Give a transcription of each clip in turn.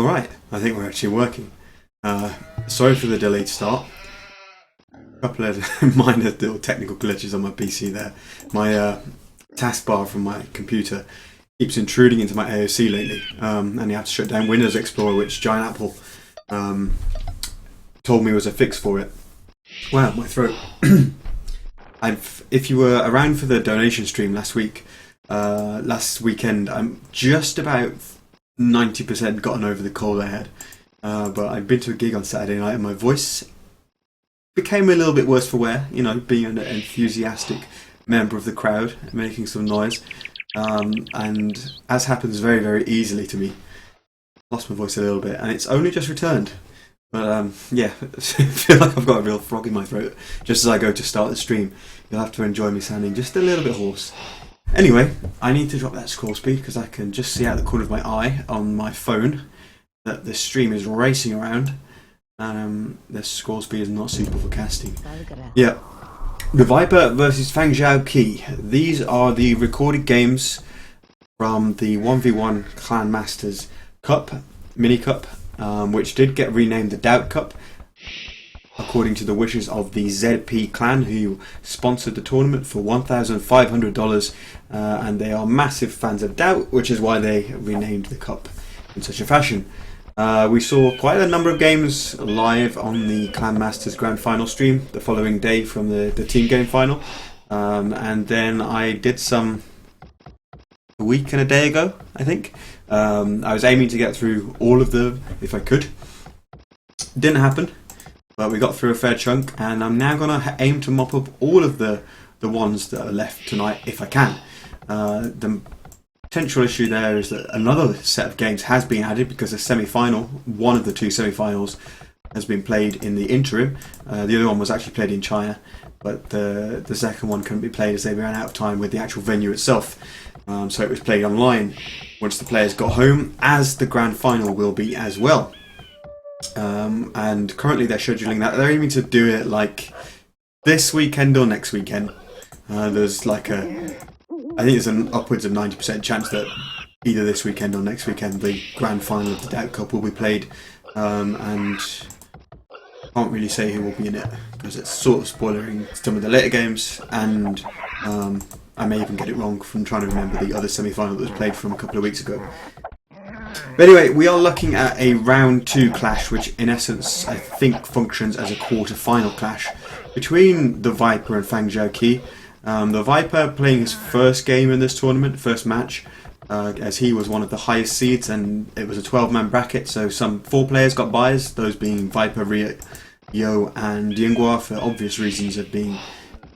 Alright, I think we're actually working. Sorry for the delayed start. A couple of minor little technical glitches on my PC there. My taskbar from my computer keeps intruding into my AOC lately, and you have to shut down Windows Explorer, which Giant Apple told me was a fix for it. Wow, my throat. If you were around for the donation stream last weekend, I'm just about 90% gotten over the cold I had. But I'd been to a gig on Saturday night and my voice became a little bit worse for wear, you know, being an enthusiastic member of the crowd, making some noise. And as happens very, very easily to me, lost my voice a little bit and it's only just returned. But yeah, I feel like I've got a real frog in my throat just as I go to start the stream. You'll have to enjoy me sounding just a little bit hoarse. Anyway, I need to drop that scroll speed because I can just see out the corner of my eye on my phone that the stream is racing around and the scroll speed is not suitable for casting. Yeah, TheViper versus Fangxiaoqi. These are the recorded games from the 1v1 Clan Masters Cup, Mini Cup, which did get renamed the DauT Cup, according to the wishes of the ZP clan who sponsored the tournament for $1,500, and they are massive fans of DauT, which is why they renamed the cup in such a fashion. We saw quite a number of games live on the Clan Masters Grand Final stream the following day from the team game final, and then I did some a week and a day ago, I think. I was aiming to get through all of them if I could. Didn't happen. But we got through a fair chunk, and I'm now going to aim to mop up all of the ones that are left tonight if I can. The potential issue there is that another set of games has been added because the semi-final, one of the two semi-finals, has been played in the interim. The other one was actually played in China, but the second one couldn't be played as they ran out of time with the actual venue itself. So it was played online once the players got home, as the grand final will be as well. And currently they're scheduling that. They're aiming to do it like this weekend or next weekend. There's like I think there's an upwards of 90% chance that either this weekend or next weekend the grand final of the DauT Cup will be played. And I can't really say who will be in it because it's sort of spoiling some of the later games, and I may even get it wrong from trying to remember the other semi-final that was played from a couple of weeks ago. But anyway, we are looking at a round 2 clash, which in essence I think functions as a quarter-final clash between TheViper and Fangxiaoqi. TheViper playing his first game in this tournament, first match, as he was one of the highest seeds, and it was a 12-man bracket, so some 4 players got buys, those being Viper, Yo and Yinghua, for obvious reasons of being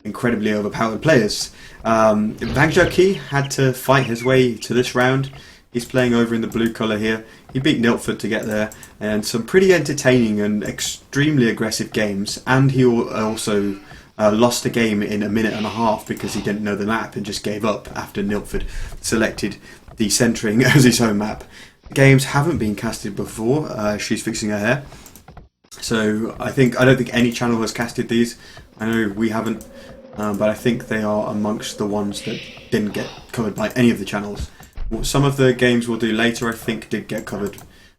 incredibly overpowered players. Fangxiaoqi had to fight his way to this round. He's playing over in the blue colour here. He beat Niltford to get there, and some pretty entertaining and extremely aggressive games. And he also lost a game in a minute and a half because he didn't know the map and just gave up after Niltford selected the centering as his home map. The games haven't been casted before. She's fixing her hair. So I don't think any channel has casted these. I know we haven't, but I think they are amongst the ones that didn't get covered by any of the channels. Some of the games we'll do later, I think, did get covered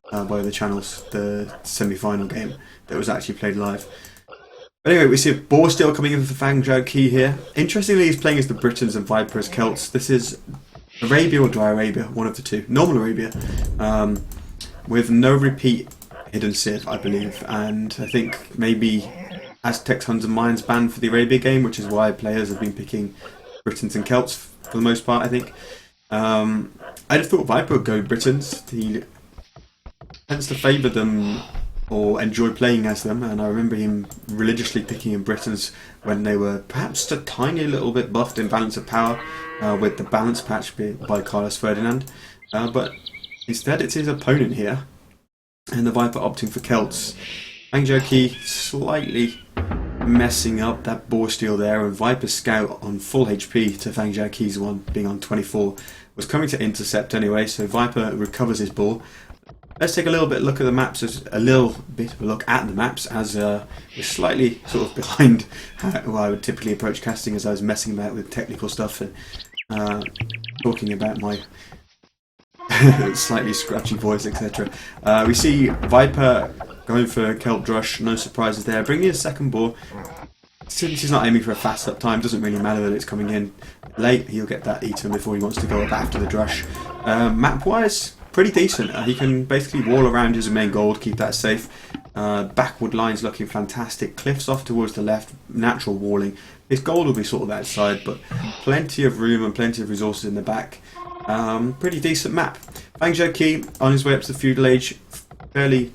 by the channels. The semi-final game that was actually played live. But anyway, we see a Boar Steel coming in for Fangxiaoqi here. Interestingly, he's playing as the Britons and Viper as Celts. This is Arabia or Dry Arabia, one of the two. Normal Arabia, with no repeat hidden Civ, I believe. And I think maybe Aztecs, Huns and Mayans banned for the Arabia game, which is why players have been picking Britons and Celts for the most part, I think. I just thought Viper would go Britons. He tends to favour them or enjoy playing as them, and I remember him religiously picking in Britons when they were perhaps a tiny little bit buffed in Balance of Power with the balance patch by Carlos Ferdinand. But instead it's his opponent here, and the Viper opting for Celts. Fangxiaoqi slightly messing up that Boar Steel there, and Viper Scout on full HP to Fangxiaoqi's one being on 24 was coming to intercept anyway, so Viper recovers his ball. Let's take a little bit look at the maps, as we're slightly sort of behind how I would typically approach casting, as I was messing about with technical stuff and talking about my slightly scratchy voice, etc. We see Viper going for Kelp Drush, no surprises there. Bringing his second ball. Since he's not aiming for a fast up time, doesn't really matter that it's coming in late. He'll get that eaten before he wants to go up after the Drush. Map-wise, pretty decent. He can basically wall around his main gold, keep that safe. Backward lines looking fantastic. Cliffs off towards the left, natural walling. His gold will be sort of outside, but plenty of room and plenty of resources in the back. Pretty decent map. Fangxiaoqi on his way up to the Feudal Age, fairly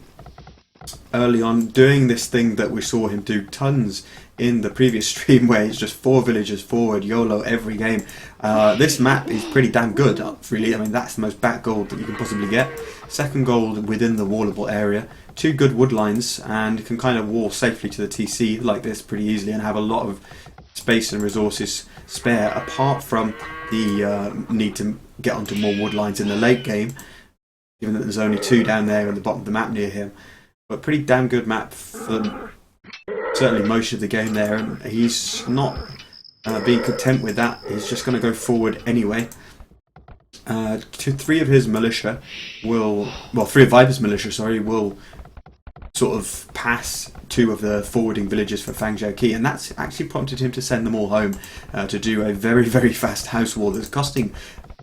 early on, doing this thing that we saw him do tons in the previous stream, where it's just 4 villagers forward, YOLO every game. This map is pretty damn good, really. I mean, that's the most back gold that you can possibly get. Second gold within the wallable area. 2 good wood lines, and can kind of wall safely to the TC like this pretty easily and have a lot of space and resources spare, apart from the need to get onto more wood lines in the late game, given that there's only 2 down there in the bottom of the map near him. But pretty damn good map for certainly most of the game there, and he's not being content with that. He's just going to go forward anyway. 3 of his militia will, well, 3 of Viper's militia, sorry, will sort of pass 2 of the forwarding villages for Fangxiaoqi, and that's actually prompted him to send them all home to do a very, very fast house wall that's costing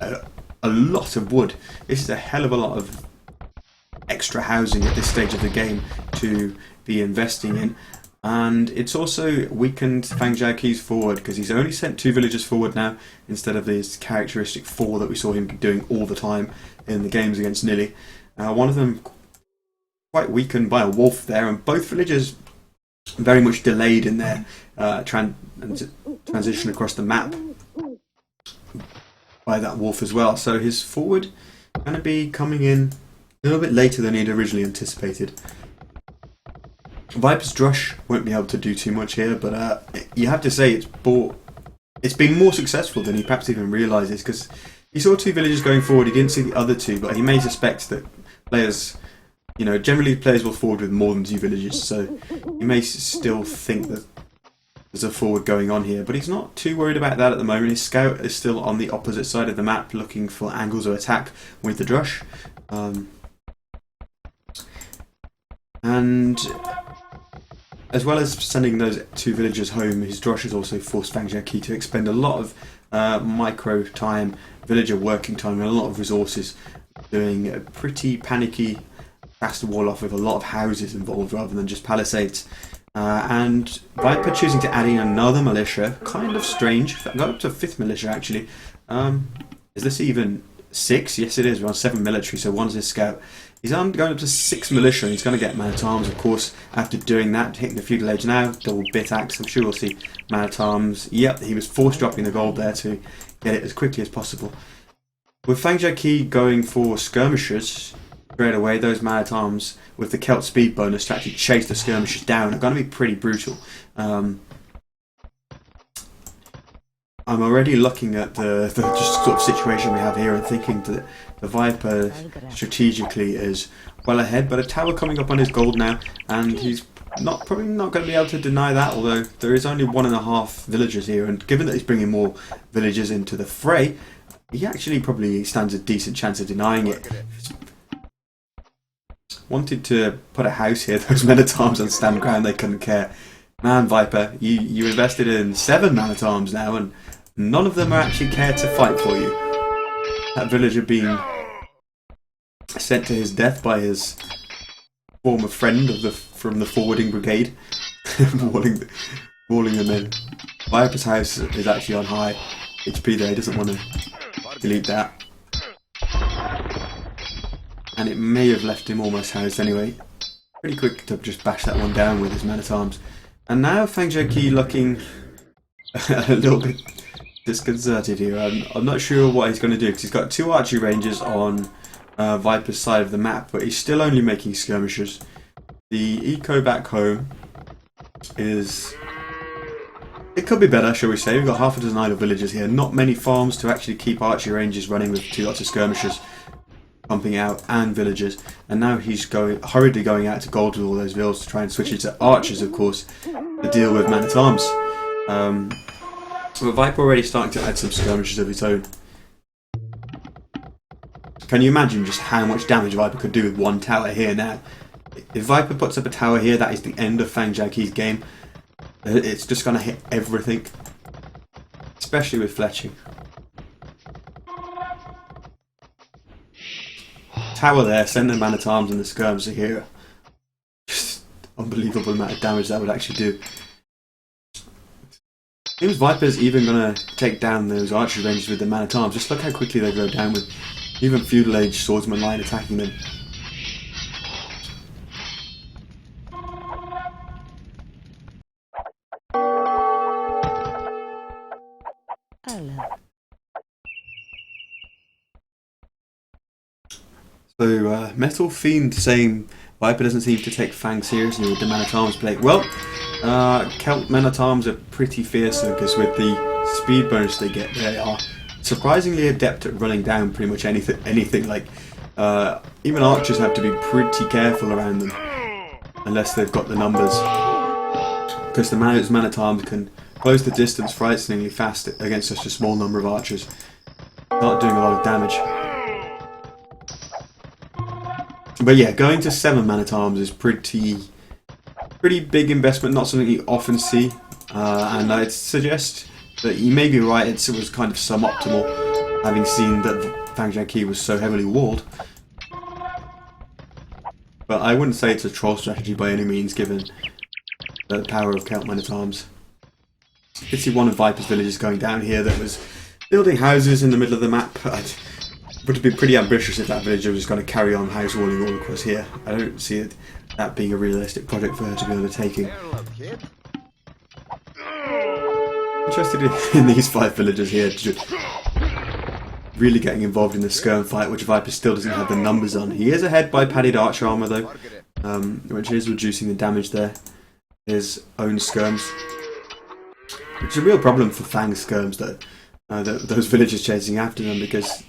a lot of wood. This is a hell of a lot of extra housing at this stage of the game to be investing in, and it's also weakened Fangxiaoqi's forward, because he's only sent 2 villagers forward now instead of this characteristic 4 that we saw him doing all the time in the games against Nili. One of them quite weakened by a wolf there, and both villagers very much delayed in their transition across the map by that wolf as well. So his forward going to be coming in a little bit later than he'd originally anticipated. Viper's Drush won't be able to do too much here, but you have to say it's been more successful than he perhaps even realises, because he saw 2 villagers going forward, he didn't see the other 2, but he may suspect that players, you know, generally players will forward with more than 2 villagers, so he may still think that there's a forward going on here, but he's not too worried about that at the moment. His scout is still on the opposite side of the map looking for angles of attack with the Drush. And as well as sending those 2 villagers home, his Drush has also forced Fangxiaoqi to expend a lot of micro time, villager working time, and a lot of resources, doing a pretty panicky fast wall off with a lot of houses involved rather than just palisades. And Viper choosing to add in another militia, kind of strange. Got up to 5th militia actually. Is this even 6? Yes it is, we're on 7 military, so 1's his scout. He's going up to 6 militia, and he's going to get man-at-arms, of course, after doing that, hitting the Feudal Age now, double bit axe. I'm sure we'll see man-at-arms. Yep, he was force dropping the gold there to get it as quickly as possible. With Fangxiaoqi going for skirmishers straight away, those man-at-arms with the Celt speed bonus to actually chase the skirmishers down are going to be pretty brutal. I'm already looking at the just sort of situation we have here and thinking that the Viper strategically is well ahead, but a tower coming up on his gold now, and he's probably not going to be able to deny that, although there is only 1.5 villagers here, and given that he's bringing more villagers into the fray, he actually probably stands a decent chance of denying it. Wanted to put a house here, those men-at-arms on stand ground, they couldn't care. Man, Viper, you invested in 7 man-at-arms now, and none of them are actually care to fight for you. That villager being sent to his death by his former friend from the forwarding brigade, walling them in. Viper's house is actually on high HP there, he doesn't want to delete that. And it may have left him almost housed anyway. Pretty quick to just bash that one down with his man-at-arms. And now Fangxiaoqi looking a little bit disconcerted here. I'm not sure what he's going to do, because he's got 2 archery ranges on Viper's side of the map, but he's still only making skirmishers. The eco back home is... it could be better, shall we say. We've got half a dozen idle villagers here. Not many farms to actually keep archery ranges running with 2 lots of skirmishers pumping out and villagers, and now he's hurriedly going out to gold with all those villas to try and switch it to archers, of course, to deal with man-at-arms. But Viper already starting to add some skirmishes of his own. Can you imagine just how much damage Viper could do with one tower here now? If Viper puts up a tower here, that is the end of Fangxiaoqi's game. It's just going to hit everything. Especially with fletching. Tower there, send the man-at-arms and the skirms here. Just unbelievable amount of damage that would actually do. Seems Viper's even going to take down those archery ranges with the man-at-arms. Just look how quickly they go down with even Feudal Age swordsman line attacking them. So, Metal Fiend saying Viper doesn't seem to take Fang seriously with the man-at-arms play. Well, Celt men-at-arms are pretty fearsome because with the speed bonus they get, they are surprisingly adept at running down pretty much anything. Like, even archers have to be pretty careful around them unless they've got the numbers. Because the man-at-arms can close the distance frighteningly fast against such a small number of archers. Not doing a lot of damage. But yeah, going to 7 man-at-arms is pretty big investment, not something you often see. And I'd suggest that you may be right, it was kind of suboptimal, having seen that Fangxiaoqi was so heavily walled. But I wouldn't say it's a troll strategy by any means, given the power of Celt men-at-arms. You could see one of Viper's villages going down here that was building houses in the middle of the map. Would have been pretty ambitious if that villager was going to carry on house walling all across here. I don't see that being a realistic project for her to be undertaking. Interested in these 5 villagers here, just really getting involved in the skirm fight, which Viper still doesn't have the numbers on. He is ahead by padded archer armor though, which is reducing the damage there. His own skirms, which is a real problem for Fang skirms though. Those villagers chasing after them, because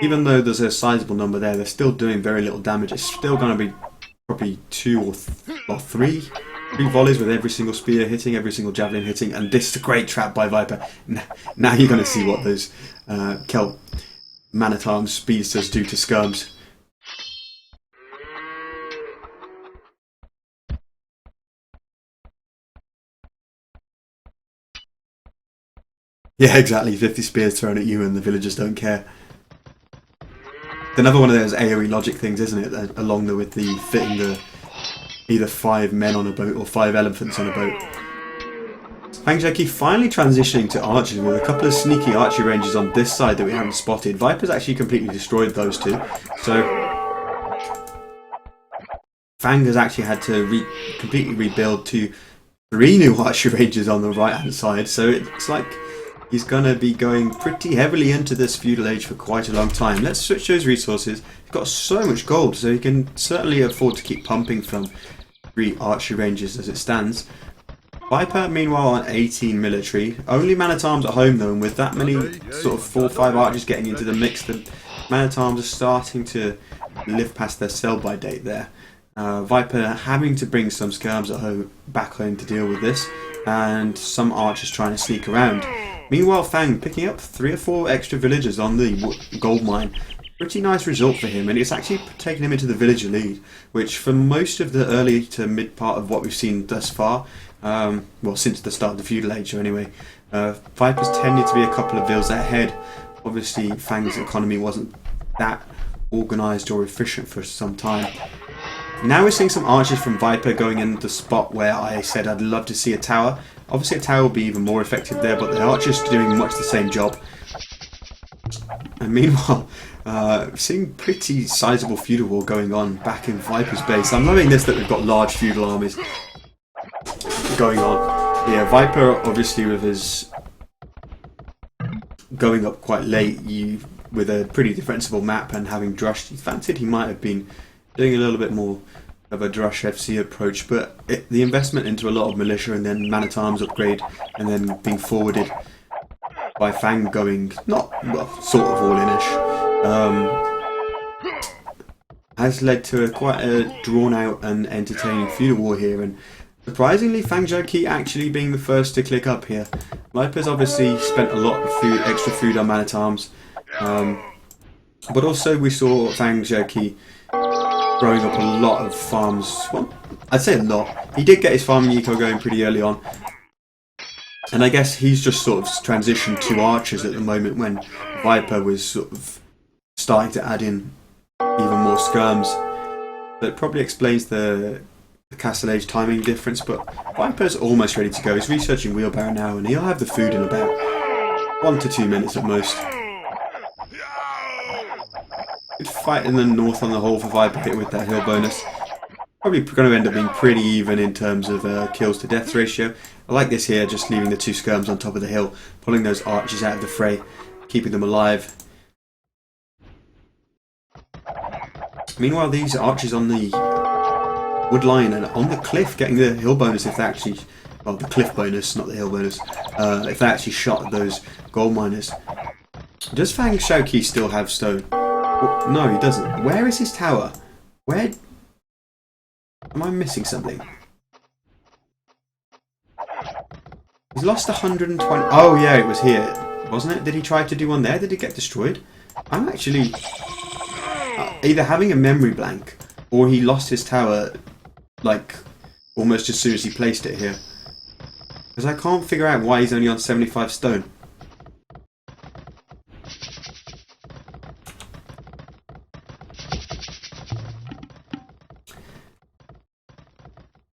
even though there's a sizable number there, they're still doing very little damage. It's still going to be probably 2 or 3 volleys with every single spear hitting, every single javelin hitting, and this is a great trap by Viper. Now you're going to see what those Celt man-at-arms speedsters do to skirms. Yeah, exactly. 50 spears thrown at you and the villagers don't care. Another one of those AoE logic things, isn't it? Along with the fitting the either 5 men on a boat or 5 elephants on a boat. Fangxiaoqi finally transitioning to archers with a couple of sneaky archery ranges on this side that we haven't spotted. Viper's actually completely destroyed those 2. So Fang has actually had to completely rebuild 3 new archery ranges on the right hand side. So it's like he's going to be going pretty heavily into this feudal age for quite a long time. Let's switch those resources. He's got so much gold, so he can certainly afford to keep pumping from 3 archery ranges as it stands. Viper, meanwhile, on 18 military. Only man-at-arms at home, though, and with that many sort of 4 or 5 archers getting into the mix, the man-at-arms are starting to live past their sell-by date there. Viper having to bring some skirms back home to deal with this, and some archers trying to sneak around. Meanwhile, Fang picking up 3 or 4 extra villagers on the gold mine. Pretty nice result for him, and it's actually taken him into the villager lead, which for most of the early to mid part of what we've seen thus far, well, since the start of the feudal age anyway, Viper's tended to be a couple of vills ahead. Obviously, Fang's economy wasn't that organised or efficient for some time. Now we're seeing some archers from Viper going in the spot where I said I'd love to see a tower. Obviously a tower will be even more effective there, but the archers are doing much the same job. And meanwhile, seeing pretty sizable feudal war going on back in Viper's base. I'm loving this that we've got large feudal armies going on. Yeah, Viper obviously with his going up quite late, with a pretty defensible map and having Drush, you fancied he might have been doing a little bit more of a Drush FC approach, but the investment into a lot of militia and then man-at-arms upgrade and then being forwarded by Fang going sort of all-in-ish, has led to quite a drawn-out and entertaining feudal war here, and surprisingly Fangxiaoqi actually being the first to click up here. Viper's obviously spent a lot of extra food on man-at-arms, But also we saw Fangxiaoqi throwing up a lot of farms. Well, I'd say a lot. He did get his farming eco going pretty early on. And I guess he's just sort of transitioned to archers at the moment when Viper was sort of starting to add in even more skirms. That probably explains the Castle Age timing difference, but Viper's almost ready to go. He's researching Wheelbarrow now and he'll have the food in about 1 to 2 minutes at most. Good fight in the north on the whole for Viper here with that hill bonus. Probably going to end up being pretty even in terms of kills to death ratio. I like this here, just leaving the 2 skirms on top of the hill, pulling those archers out of the fray, keeping them alive. Meanwhile, these archers on the wood line and on the cliff getting the hill bonus if they actually... Well, the cliff bonus, not the hill bonus. If they actually shot at those gold miners. Does Fangxiaoqi still have stone? Oh, no, he doesn't. Where is his tower? Where... Am I missing something? He's lost 120... Oh yeah, it was here, wasn't it? Did he try to do one there? Did it get destroyed? I'm actually either having a memory blank or he lost his tower like almost as soon as he placed it here. Because I can't figure out why he's only on 75 stone.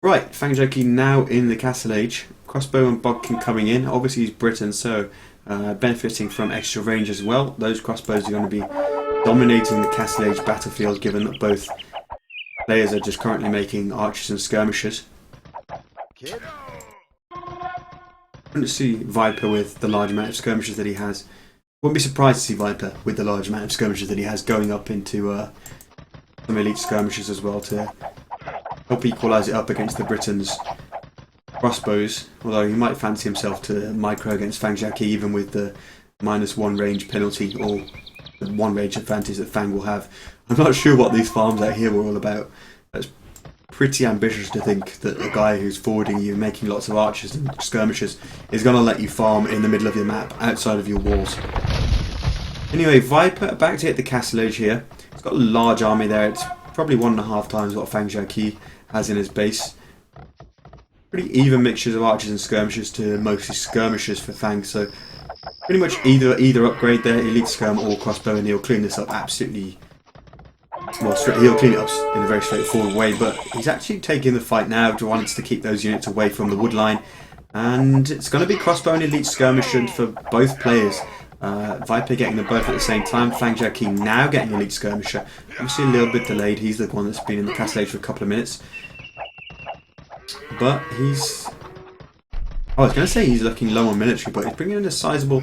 Right, Fangxiaoqi now in the Castle Age. Crossbow and Bodkin coming in. Obviously he's Britain, so benefiting from extra range as well. Those crossbows are going to be dominating the Castle Age battlefield, given that both players are just currently making archers and skirmishers. I want to see Viper with the large amount of skirmishers that he has. Wouldn't be surprised to see Viper with the large amount of skirmishers that he has going up into some elite skirmishers as well to help equalise it up against the Britons' crossbows, although he might fancy himself to micro against Fangxiaoqi even with the -1 range penalty or the 1 range advantage that Fang will have. I'm not sure what these farms out here were all about. That's pretty ambitious to think that a guy who's forwarding you, making lots of archers and skirmishers, is going to let you farm in the middle of your map, outside of your walls. Anyway, Viper back to hit the Castle Age here. He's got a large army there. It's probably 1.5 times what Fangxiaoqi has in his base. Pretty even mixtures of archers and skirmishers to mostly skirmishers for Fang, so pretty much either upgrade their elite skirm or crossbow and he'll clean this up absolutely... Well, he'll clean it up in a very straightforward way, but he's actually taking the fight now, wants to keep those units away from the wood line, and it's going to be crossbow and elite skirmisher for both players. Viper getting them both at the same time, Fangxiaoqi now getting elite skirmisher, obviously a little bit delayed. He's the one that's been in the Castle Age for a couple of minutes, but he's... I was going to say he's looking low on military, but he's bringing in a sizable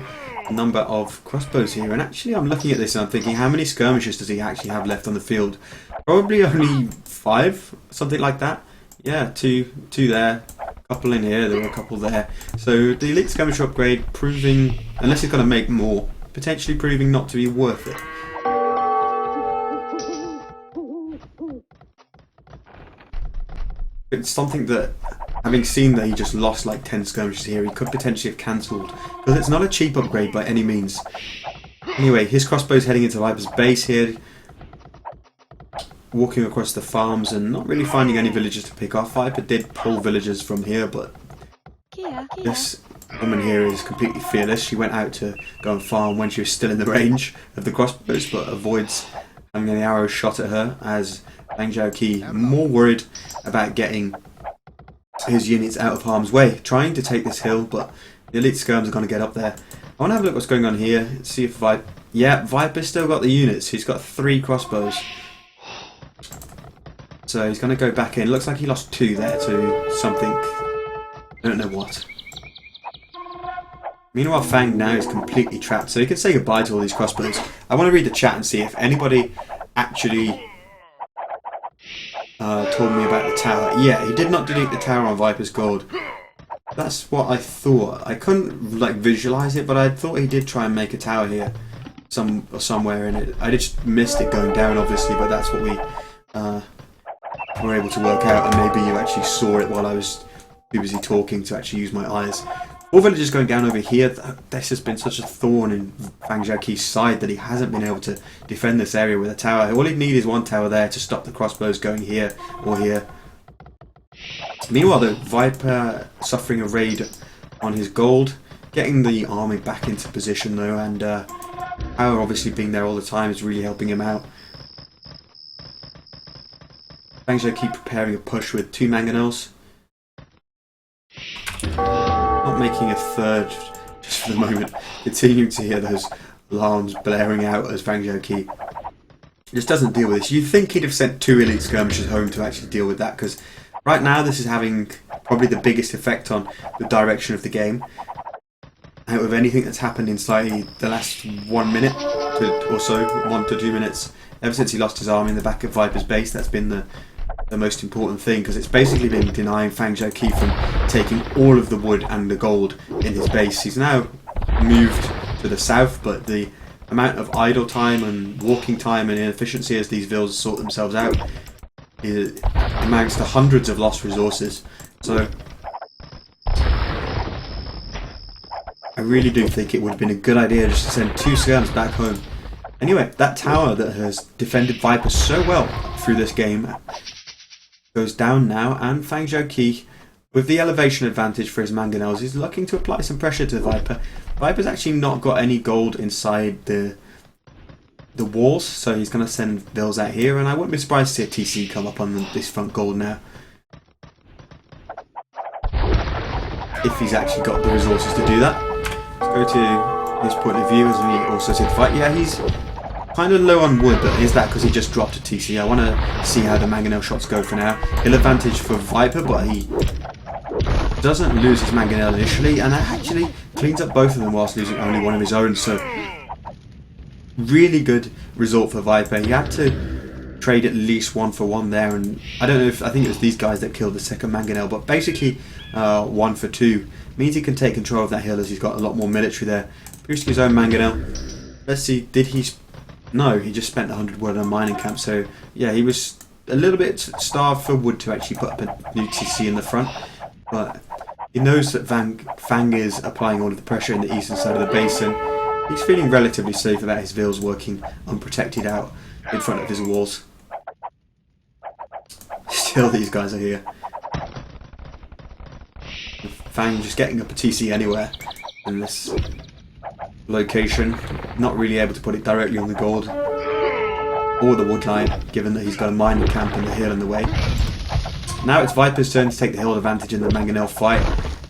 number of crossbows here. And actually, I'm looking at this and I'm thinking, how many skirmishers does he actually have left on the field? Probably only 5, something like that. Yeah, two there, a couple in here, there were a couple there. So the elite skirmisher upgrade proving, unless he's going to make more, potentially proving not to be worth it. It's something that, having seen that he just lost like 10 skirmishes here, he could potentially have cancelled, because it's not a cheap upgrade by any means. Anyway, his crossbow's heading into Viper's base here, walking across the farms and not really finding any villagers to pick off. Viper did pull villagers from here, but this woman here is completely fearless. She went out to go and farm when she was still in the range of the crossbows, but avoids having any arrows shot at her, as Fangxiaoqi more worried about getting his units out of harm's way, trying to take this hill, but the elite skirms are going to get up there. I want to have a look what's going on here, see if Viper's still got the units. He's got 3 crossbows, so he's going to go back in. Looks like he lost 2 there to something, I don't know what. Meanwhile, Fang now is completely trapped, so he can say goodbye to all these crossbows. I want to read the chat and see if anybody actually told me about the tower. Yeah, he did not delete the tower on Viper's Gold. That's what I thought. I couldn't like visualize it, but I thought he did try and make a tower here, somewhere in it. I just missed it going down, obviously, but that's what we were able to work out. And maybe you actually saw it while I was too busy talking to actually use my eyes. All villagers going down over here. This has been such a thorn in Fangxiaoqi's side that he hasn't been able to defend this area with a tower. All he'd need is one tower there to stop the crossbows going here or here. Meanwhile, the Viper suffering a raid on his gold, getting the army back into position though, and power obviously being there all the time is really helping him out. Fangxiaoqi preparing a push with 2 mangonels. Not making a third just for the moment. Continuing to hear those alarms blaring out as Fangxiaoqi just doesn't deal with this. You'd think he'd have sent 2 elite skirmishers home to actually deal with that, because right now this is having probably the biggest effect on the direction of the game out of anything that's happened inside the last 1 minute or so, 1 to 2 minutes. Ever since he lost his army in the back of Viper's base, that's been the most important thing, because it's basically been denying Fangxiaoqi from taking all of the wood and the gold in his base. He's now moved to the south, but the amount of idle time and walking time and inefficiency as these villas sort themselves out amounts to hundreds of lost resources. So I really do think it would have been a good idea just to send 2 skirms back home. Anyway, that tower that has defended Viper so well through this game goes down now, and Fangxiaoqi, with the elevation advantage for his mangonels, is looking to apply some pressure to Viper. Viper's actually not got any gold inside the walls, so he's going to send vills out here, and I wouldn't be surprised to see a TC come up on this front gold now. If he's actually got the resources to do that. Let's go to his point of view as we also said fight. Yeah, he's kind of low on wood, but is that because he just dropped a TC? I want to see how the mangonel shots go for now. Hill advantage for Viper, but he doesn't lose his mangonel initially, and actually cleans up both of them whilst losing only one of his own. So really good result for Viper. He had to trade at least 1 for 1 there, and I don't know if, I think it was these guys that killed the second mangonel, but basically 1 for 2 means he can take control of that hill as he's got a lot more military there. Boosting his own mangonel. Let's see, did he... No, he just spent 100 wood on a mining camp, so yeah, he was a little bit starved for wood to actually put up a new TC in the front, but he knows that Fang is applying all of the pressure in the eastern side of the basin. He's feeling relatively safe about his vills working unprotected out in front of his walls. Still, these guys are here. Fang just getting up a TC anywhere in this location, not really able to put it directly on the gold or the wood line, given that he's got a mining camp and the hill in the way. Now it's Viper's turn to take the hill advantage in the mangonel fight,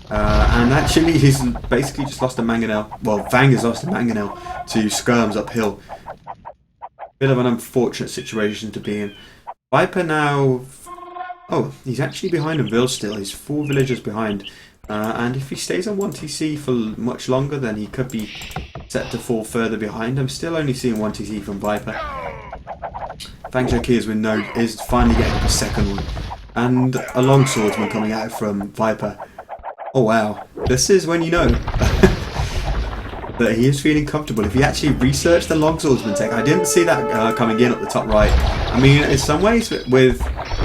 and actually he's basically just lost a mangonel. Well, Fang has lost a mangonel to skirms uphill. Bit of an unfortunate situation to be in. Viper now... Oh, he's actually behind a vill still. He's 4 villagers behind. And if he stays on 1 TC for much longer, then he could be set to fall further behind. I'm still only seeing 1 TC from Viper. Fangxiaoqi, as we know, is finally getting up a second one. And a longswordsman coming out from Viper. Oh wow, this is when you know that he is feeling comfortable. If he actually researched the longswordsman tech, I didn't see that coming in at the top right. I mean, in some ways, with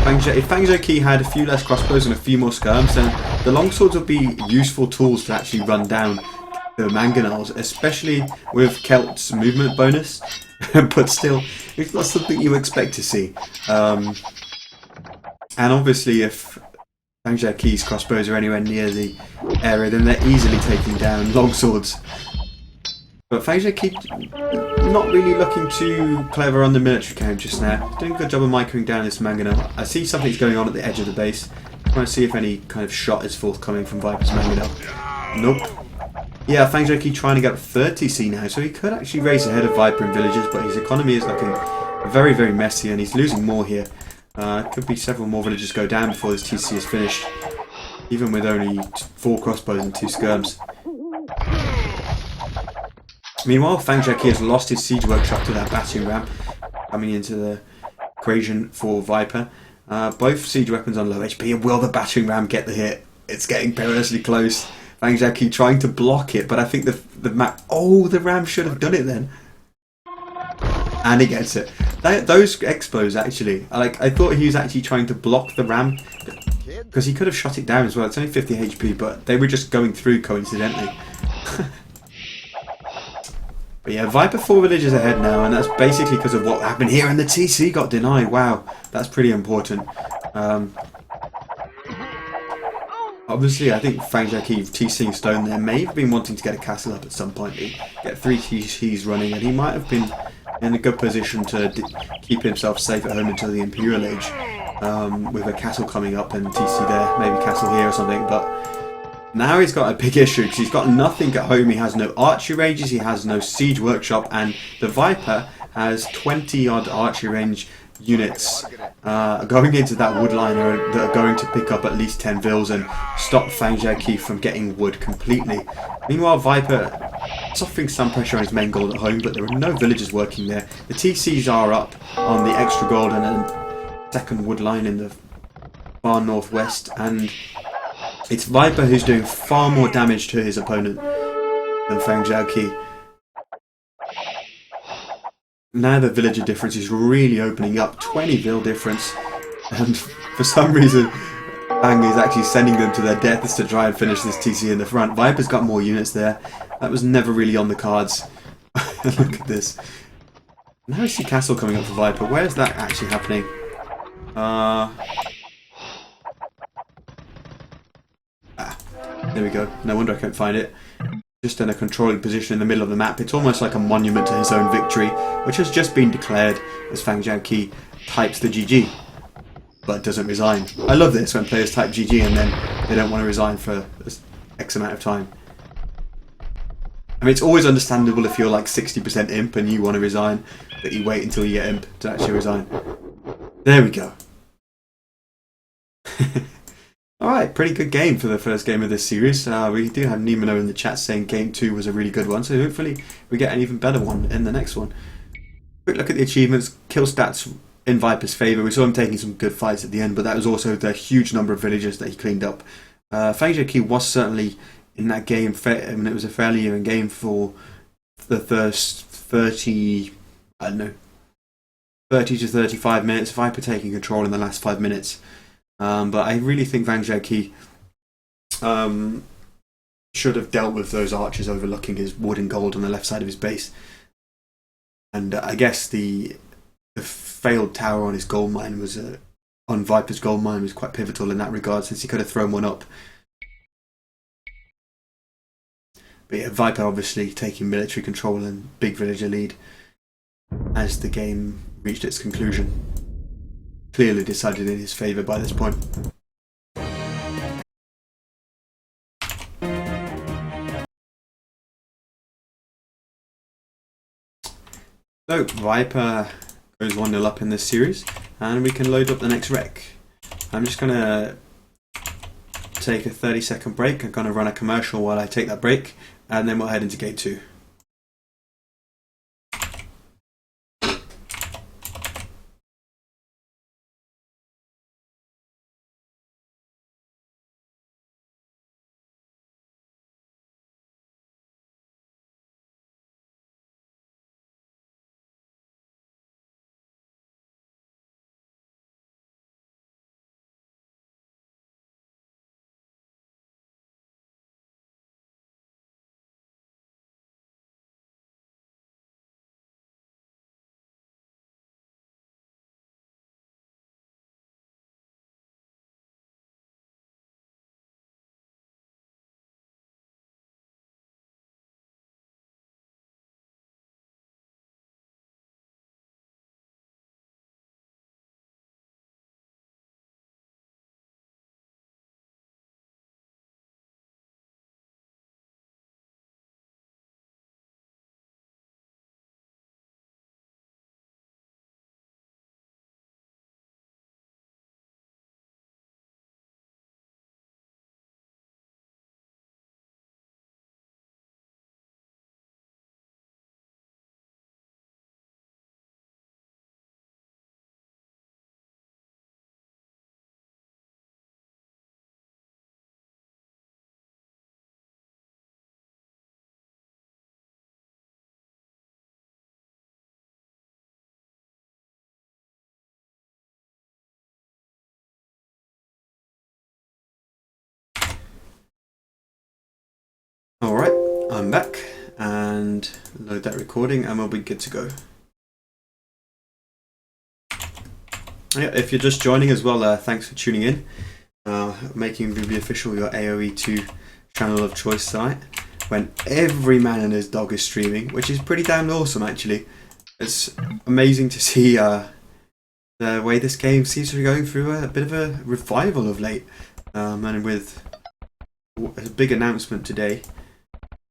if Fangxiaoqi had a few less crossbows and a few more skirms, then the longswords would be useful tools to actually run down the mangonels, especially with Celt's movement bonus. But still, it's not something you expect to see. And obviously, if Fangxiaoqi's crossbows are anywhere near the area, then they're easily taking down longswords. But Fangxiaoqi not really looking too clever on the military count just now. Doing a good job of microing down this mangonel. I see something's going on at the edge of the base. Trying to see if any kind of shot is forthcoming from Viper's mangonel. Nope. Yeah, Fangxiaoqi trying to get up 30 TC now, so he could actually race ahead of Viper in villages, but his economy is looking very, very messy, and he's losing more here. Could be several more villages go down before this TC is finished, even with only 4 crossbows and 2 skirms. Meanwhile, Fangxiaoqi has lost his siege workshop to that battering ram, coming into the equation for Viper. Both siege weapons on low HP, and will the battering ram get the hit? It's getting perilously close. Fangxiaoqi trying to block it, but I think the map... Oh, the ram should have done it then. And he gets it. Those expos actually, I thought he was actually trying to block the ram. because he could have shot it down as well. It's only 50 HP, but they were just going through coincidentally. But yeah, Viper 4 villages ahead now, and that's basically because of what happened here, and the TC got denied. Wow, that's pretty important. Obviously, I think Fangxiaoqi TCing Stone there may have been wanting to get a castle up at some point, get 3 TCs running, and he might have been in a good position to keep himself safe at home until the Imperial Age, with a castle coming up and TC there, maybe castle here or something, but now he's got a big issue because he's got nothing at home. He has no archery ranges, he has no siege workshop, and the Viper has 20 odd archery range units going into that wood line that are going to pick up at least 10 vills and stop Fangxiaoqi from getting wood completely. Meanwhile, Viper suffering some pressure on his main gold at home, but there are no villagers working there. The TCs are up on the extra gold and second wood line in the far northwest, and it's Viper who's doing far more damage to his opponent than Fangxiaoqi. Now the villager difference is really opening up, 20 vil difference, and for some reason Fang is actually sending them to their deaths to try and finish this TC in the front. Viper's got more units there. That was never really on the cards. Look at this. Now I see castle coming up for Viper. Where's that actually happening? There we go. No wonder I couldn't find it. Just in a controlling position in the middle of the map. It's almost like a monument to his own victory, which has just been declared as Fangxiaoqi types the GG, but doesn't resign. I love this when players type GG and then they don't want to resign for X amount of time. I mean, it's always understandable if you're like 60% imp and you want to resign, that you wait until you get imp to actually resign. There we go. Alright, pretty good game for the first game of this series. We do have Nemino in the chat saying game 2 was a really good one, so hopefully we get an even better one in the next one. Quick look at the achievements. Kill stats in Viper's favour. We saw him taking some good fights at the end, but that was also the huge number of villagers that he cleaned up. Fangxiaoqi was certainly in that game, it was a fairly even game for the first 30, I don't know, 30 to 35 minutes. Viper taking control in the last 5 minutes. But I really think Fangxiaoqi should have dealt with those archers overlooking his wood and gold on the left side of his base. And I guess the failed tower on his gold mine was on Viper's gold mine was quite pivotal in that regard, since he could have thrown one up. But yeah, Viper obviously taking military control and big villager lead as the game reached its conclusion. Clearly decided in his favour by this point. So, Viper goes 1-0 up in this series, and we can load up the next wreck. I'm just going to take a 30-second break. I'm going to run a commercial while I take that break, and then we'll head into game 2. Alright, I'm back, and load that recording and we'll be good to go. Yeah, if you're just joining as well, thanks for tuning in. Making Ruby official your AoE2 channel of choice tonight, when every man and his dog is streaming, which is pretty damn awesome actually. It's amazing to see the way this game seems to be going through a bit of a revival of late, and with a big announcement today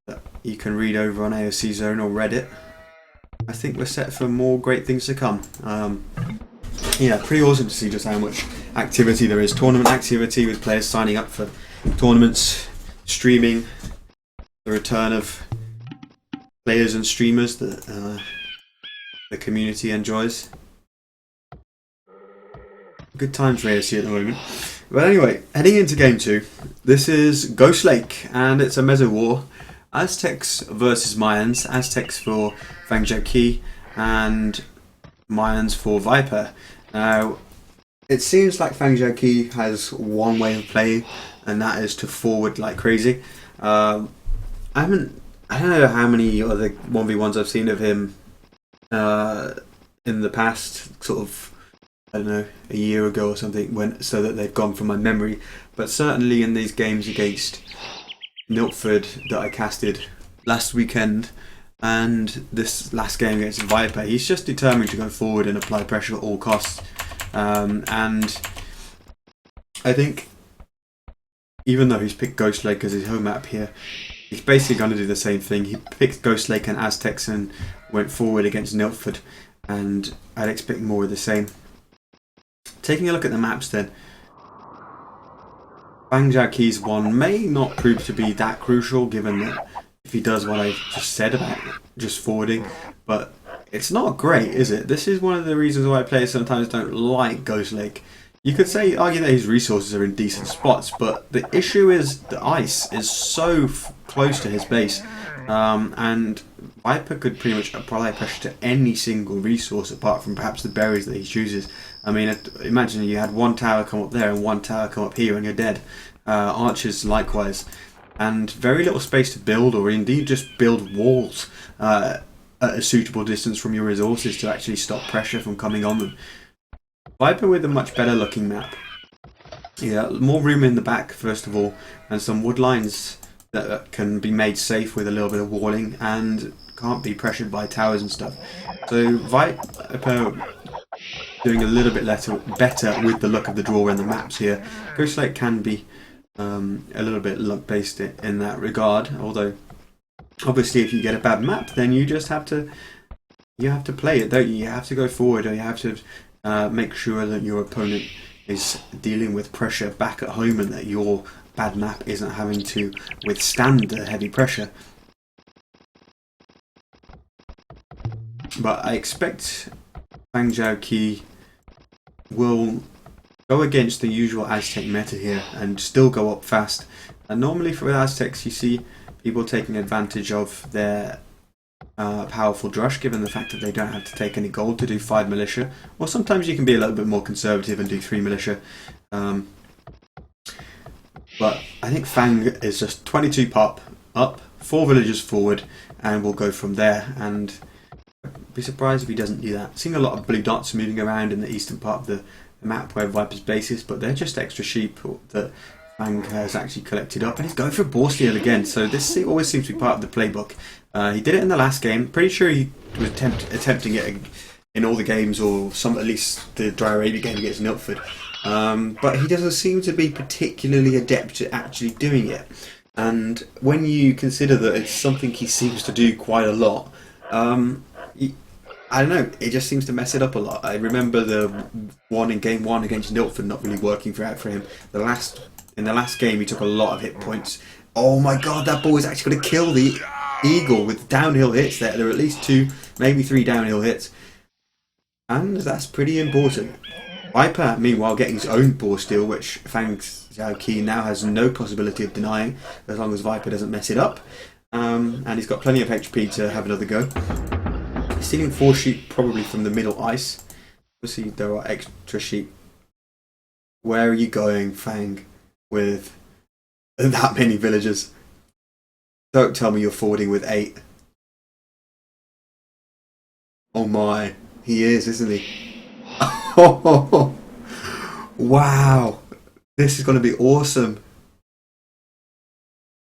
that you can read over on AOC Zone or Reddit. I think we're set for more great things to come. Yeah, pretty awesome to see just how much activity there is. Tournament activity with players signing up for tournaments, streaming, the return of players and streamers that the community enjoys. Good times for AOC at the moment. But anyway, heading into game 2, this is Ghost Lake, and it's a Meso War. Aztecs versus Mayans. Aztecs for Fangxiaoqi and Mayans for Viper. Now, it seems like Fangxiaoqi has one way of playing, and that is to forward like crazy. I don't know how many other 1v1s I've seen of him in the past, sort of, I don't know, a year ago or something, so that they've gone from my memory. But certainly in these games against Milford that I casted last weekend and this last game against Viper, he's just determined to go forward and apply pressure at all costs. And I think even though he's picked Ghost Lake as his home map here, he's basically going to do the same thing. He picked Ghost Lake and Aztecs and went forward against Milford, and I'd expect more of the same. Taking a look at the maps then, Fangxiaoqi's one may not prove to be that crucial, given that if he does what I just said about just forwarding, but it's not great, is it? This is one of the reasons why players sometimes don't like Ghost Lake. You could argue that his resources are in decent spots, but the issue is the ice is so close to his base, and Viper could pretty much apply pressure to any single resource apart from perhaps the berries that he chooses. I mean, imagine you had one tower come up there and one tower come up here and you're dead. Archers likewise. And very little space to build, or indeed just build walls at a suitable distance from your resources to actually stop pressure from coming on them. Viper with a much better looking map. Yeah, more room in the back first of all, and some wood lines that can be made safe with a little bit of walling and can't be pressured by towers and stuff. So Viper doing a little bit better with the look of the draw and the maps here. Ghost Lake can be a little bit luck based in that regard, although obviously if you get a bad map then you just have to play it, don't you? You have to go forward, or you have to make sure that your opponent is dealing with pressure back at home and that your bad map isn't having to withstand the heavy pressure. But I expect Fangxiaoqi will go against the usual Aztec meta here and still go up fast. And normally for Aztecs you see people taking advantage of their powerful drush, given the fact that they don't have to take any gold to do 5 militia, or sometimes you can be a little bit more conservative and do 3 militia. But I think Fang is just 22 pop up, 4 villagers forward, and we'll go from there. And I'd be surprised if he doesn't do that. Seeing a lot of blue dots moving around in the eastern part of the map where Viper's base is, but they're just extra sheep that Fang has actually collected up, and he's going for a boar steal again. So this always seems to be part of the playbook. He did it in the last game. Pretty sure he was attempting it in all the games, or at least the Dry Arabia game against Milford. But he doesn't seem to be particularly adept at actually doing it. And when you consider that it's something he seems to do quite a lot, I don't know, it just seems to mess it up a lot. I remember the one in game 1 against Milford not really working for him. In the last game he took a lot of hit points. Oh my god, that ball is actually going to kill the eagle with downhill hits there. There are at least 2, maybe 3 downhill hits. And that's pretty important. Viper, meanwhile, getting his own boar steal, which Fangxiaoqi now has no possibility of denying, as long as Viper doesn't mess it up. And he's got plenty of HP to have another go. Stealing 4 sheep probably from the middle ice. Obviously there are extra sheep. Where are you going, Fang, with that many villagers? Don't tell me you're forwarding with 8. Oh my. He is, isn't he? Oh, wow. This is going to be awesome.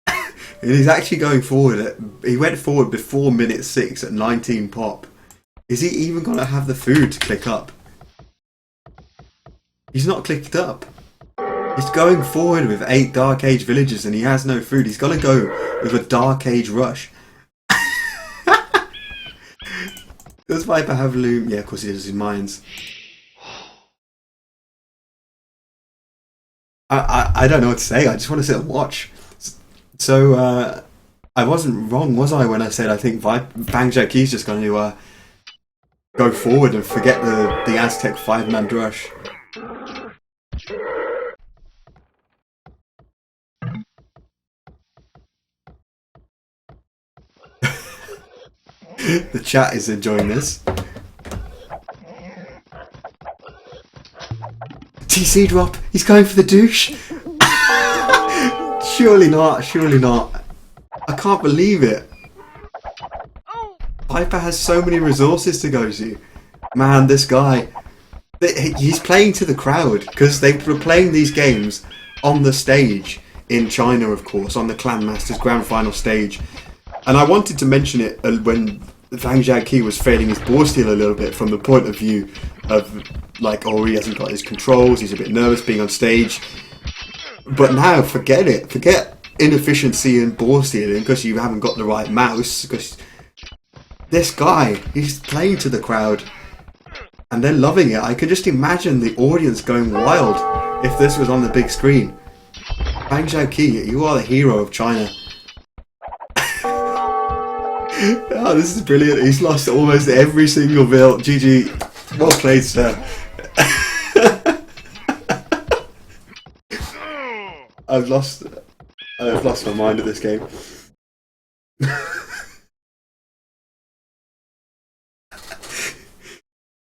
And he's actually going forward. He went forward before minute 6 at 19 pop. Is he even going to have the food to click up? He's not clicked up. He's going forward with 8 Dark Age villagers and he has no food. He's got to go with a Dark Age rush. Does Viper have loom? Yeah, of course he does in mines. I don't know what to say. I just want to sit and watch. So, I wasn't wrong, was I, when I said I think Fangxiaoqi is just going to go forward and forget the Aztec 5-man rush. The chat is enjoying this. TC drop! He's going for the douche! Surely not, surely not. I can't believe it. Viper has so many resources to go to. Man, this guy, he's playing to the crowd because they were playing these games on the stage in China, of course, on the Clan Masters Grand Final stage. And I wanted to mention it when Fangxiaoqi was failing his board steal a little bit from the point of view of, like, oh, he hasn't got his controls, he's a bit nervous being on stage. But now, forget it. Forget inefficiency and board stealing because you haven't got the right mouse. Because this guy, he's playing to the crowd and they're loving it. I can just imagine the audience going wild if this was on the big screen. Fangxiaoqi, you are the hero of China. Oh, this is brilliant. He's lost almost every single build. GG. Well played, sir. I've lost my mind at this game.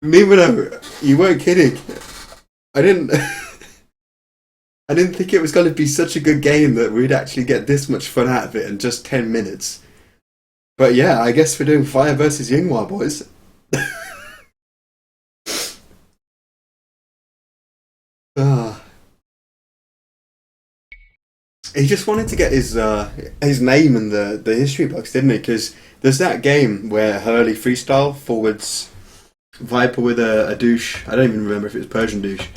Mimino, you weren't kidding. I didn't think it was going to be such a good game that we'd actually get this much fun out of it in just 10 minutes. But yeah, I guess we're doing Fire versus Yinghua, boys. He just wanted to get his name in the history books, didn't he? Because there's that game where Hurley freestyle forwards Viper with a douche. I don't even remember if it was Persian douche.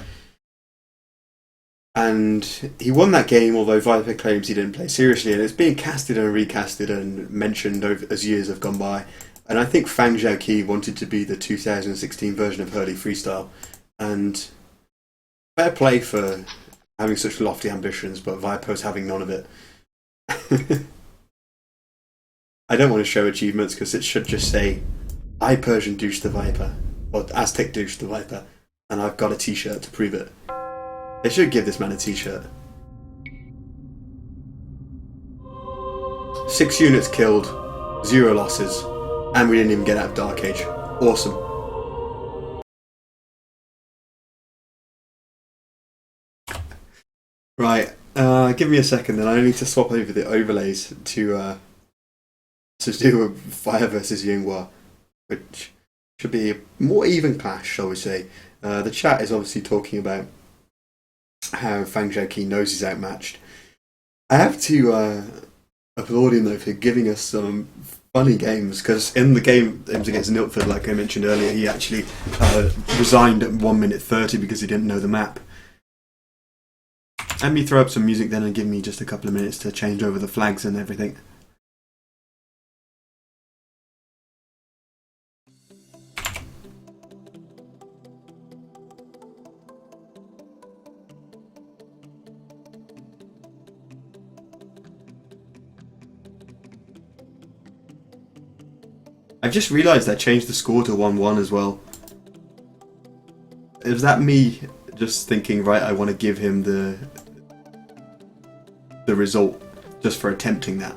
And he won that game, although Viper claims he didn't play seriously, and it's being casted and recasted and mentioned over as years have gone by. And I think Fangxiaoqi wanted to be the 2016 version of Hurley freestyle, and fair play for having such lofty ambitions, but Viper's having none of it. I don't want to show achievements because it should just say, I Persian douche the Viper, or Aztec douche the Viper, and I've got a t-shirt to prove it. They should give this man a t-shirt. 6 units killed, 0 losses, and we didn't even get out of Dark Age. Awesome. Right, give me a second then. I need to swap over the overlays to do a Fire versus Yinghua, which should be a more even clash, shall we say. The chat is obviously talking about how Fangxiaoqi knows he's outmatched. I have to applaud him though for giving us some funny games, because in the game against Niltford, like I mentioned earlier, he actually resigned at 1 minute 30 because he didn't know the map. Let me throw up some music then and give me just a couple of minutes to change over the flags and everything. I've just realised I changed the score to 1-1 as well. Is that me just thinking, right, I want to give him the result just for attempting that?